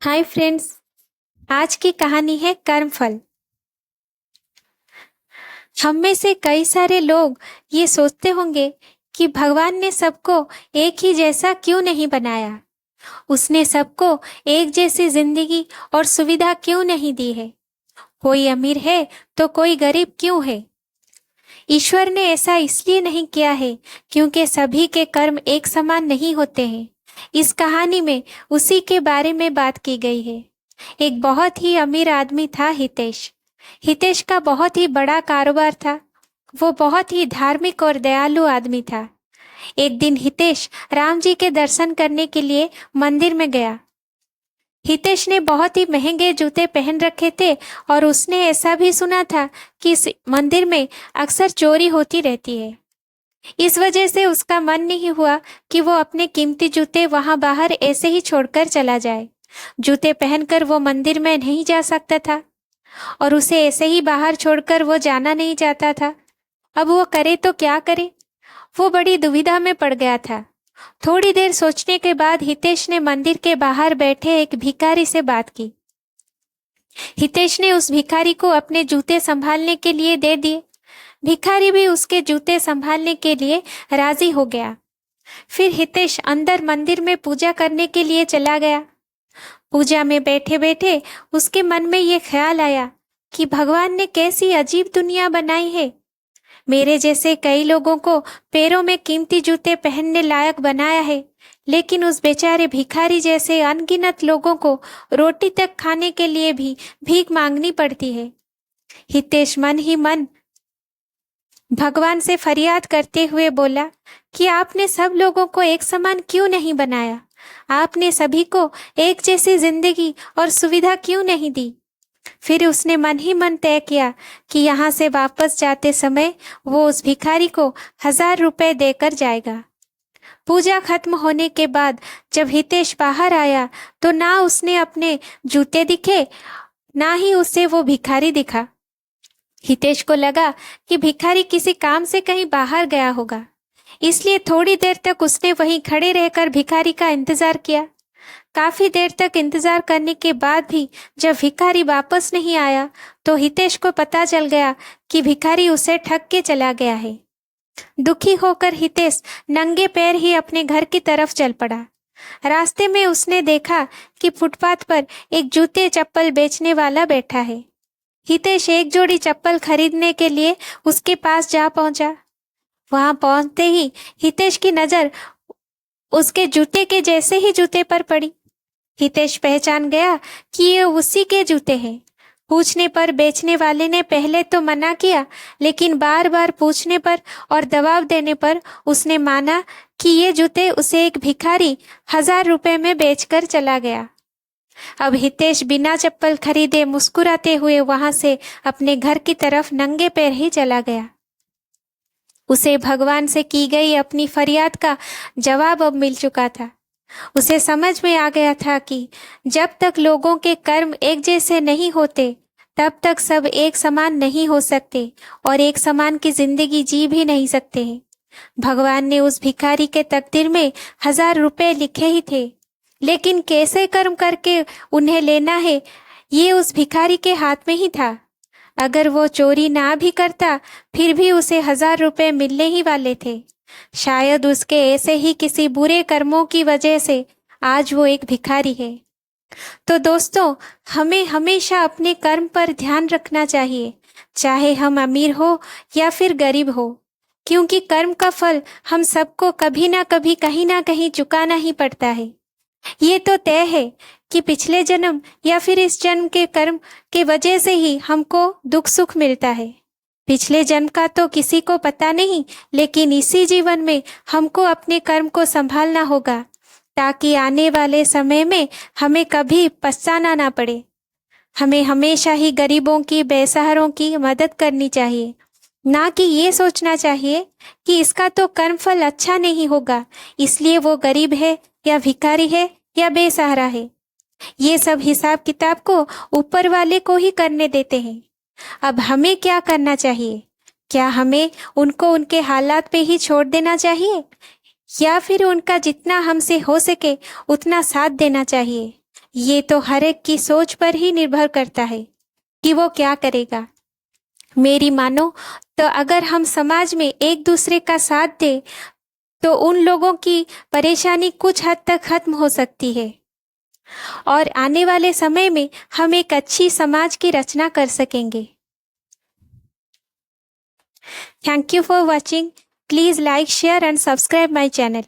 Hi friends. आज की कहानी है कर्मफल। हम में से कई सारे लोग ये सोचते होंगे कि भगवान ने सबको एक ही जैसा क्यों नहीं बनाया। उसने सबको एक जैसी जिंदगी और सुविधा क्यों नहीं दी है। कोई अमीर है तो कोई गरीब क्यों है। ईश्वर ने ऐसा इसलिए नहीं किया है क्योंकि सभी के कर्म एक समान नहीं होते हैं। इस कहानी में उसी के बारे में बात की गई है। एक बहुत ही अमीर आदमी था हितेश। हितेश का बहुत ही बड़ा कारोबार था। वो बहुत ही धार्मिक और दयालु आदमी था। एक दिन हितेश राम जी के दर्शन करने के लिए मंदिर में गया। हितेश ने बहुत ही महंगे जूते पहन रखे थे और उसने ऐसा भी सुना था कि इस मंदिर में अक्सर चोरी होती रहती है। इस वजह से उसका मन नहीं हुआ कि वो अपने कीमती जूते वहां बाहर ऐसे ही छोड़कर चला जाए। जूते पहनकर वो मंदिर में नहीं जा सकता था और उसे ऐसे ही बाहर छोड़कर वो जाना नहीं चाहता था। अब वो करे तो क्या करे। वो बड़ी दुविधा में पड़ गया था। थोड़ी देर सोचने के बाद हितेश ने मंदिर के बाहर बैठे एक भिखारी से बात की। हितेश ने उस भिखारी को अपने जूते संभालने के लिए दे दिए। भिखारी भी उसके जूते संभालने के लिए राजी हो गया। फिर हितेश अंदर मंदिर में पूजा करने के लिए चला गया। पूजा में बैठे बैठे उसके मन में ये ख्याल आया कि भगवान ने कैसी अजीब दुनिया बनाई है। मेरे जैसे कई लोगों को पैरों में कीमती जूते पहनने लायक बनाया है, लेकिन उस बेचारे भिखारी जैसे अनगिनत लोगों को रोटी तक खाने के लिए भी भीख मांगनी पड़ती है। हितेश मन ही मन भगवान से फरियाद करते हुए बोला कि आपने सब लोगों को एक समान क्यों नहीं बनाया। आपने सभी को एक जैसी जिंदगी और सुविधा क्यों नहीं दी। फिर उसने मन ही मन तय किया कि यहाँ से वापस जाते समय वो उस भिखारी को 1000 रुपए देकर जाएगा। पूजा खत्म होने के बाद जब हितेश बाहर आया तो ना उसने अपने जूते दिखे, ना ही उसे वो भिखारी दिखा। हितेश को लगा कि भिखारी किसी काम से कहीं बाहर गया होगा, इसलिए थोड़ी देर तक उसने वहीं खड़े रहकर भिखारी का इंतजार किया। काफी देर तक इंतजार करने के बाद भी जब भिखारी वापस नहीं आया तो हितेश को पता चल गया कि भिखारी उसे ठग के चला गया है। दुखी होकर हितेश नंगे पैर ही अपने घर की तरफ चल पड़ा। रास्ते में उसने देखा कि फुटपाथ पर एक जूते चप्पल बेचने वाला बैठा है। हितेश एक जोड़ी चप्पल खरीदने के लिए उसके पास जा पहुंचा। वहां पहुंचते ही हितेश की नजर उसके जूते के जैसे ही जूते पर पड़ी। हितेश पहचान गया कि ये उसी के जूते हैं। पूछने पर बेचने वाले ने पहले तो मना किया, लेकिन बार बार पूछने पर और दबाव देने पर उसने माना कि ये जूते उसे एक भिखारी 1000 रुपए में बेचकर चला गया। अब हितेश बिना चप्पल खरीदे मुस्कुराते हुए वहां से अपने घर की तरफ नंगे पैर ही चला गया। उसे भगवान से की गई अपनी फरियाद का जवाब अब मिल चुका था। उसे समझ में आ गया था कि जब तक लोगों के कर्म एक जैसे नहीं होते तब तक सब एक समान नहीं हो सकते और एक समान की जिंदगी जी भी नहीं सकते हैं। भगवान ने उस भिखारी के तकदीर में 1000 रुपए लिखे ही थे, लेकिन कैसे कर्म करके उन्हें लेना है ये उस भिखारी के हाथ में ही था। अगर वो चोरी ना भी करता फिर भी उसे 1000 रुपए मिलने ही वाले थे। शायद उसके ऐसे ही किसी बुरे कर्मों की वजह से आज वो एक भिखारी है। तो दोस्तों, हमें हमेशा अपने कर्म पर ध्यान रखना चाहिए, चाहे हम अमीर हो या फिर गरीब हो, क्योंकि कर्म का फल हम सबको कभी ना कभी कहीं ना कहीं चुकाना ही पड़ता है। ये तो तय है कि पिछले जन्म या फिर इस जन्म के कर्म के वजह से ही हमको दुख सुख मिलता है। पिछले जन्म का तो किसी को पता नहीं, लेकिन इसी जीवन में हमको अपने कर्म को संभालना होगा ताकि आने वाले समय में हमें कभी पछताना ना पड़े। हमें हमेशा ही गरीबों की, बेसहारों की मदद करनी चाहिए, ना कि ये सोचना चाहिए कि इसका तो कर्मफल अच्छा नहीं होगा इसलिए वो गरीब है या भिखारी है या बेसहारा है। ये सब हिसाब किताब को ऊपर वाले को ही करने देते हैं। अब हमें क्या करना चाहिए? क्या हमें उनको उनके हालात पे ही छोड़ देना चाहिए या फिर उनका जितना हमसे हो सके उतना साथ देना चाहिए? ये तो हर एक की सोच पर ही निर्भर करता है कि वो क्या करेगा। मेरी मानो तो अगर हम समाज में एक दूसरे का साथ दें तो उन लोगों की परेशानी कुछ हद तक खत्म हो सकती है और आने वाले समय में हम एक अच्छी समाज की रचना कर सकेंगे। Thank you for watching. Please like, share and subscribe my channel.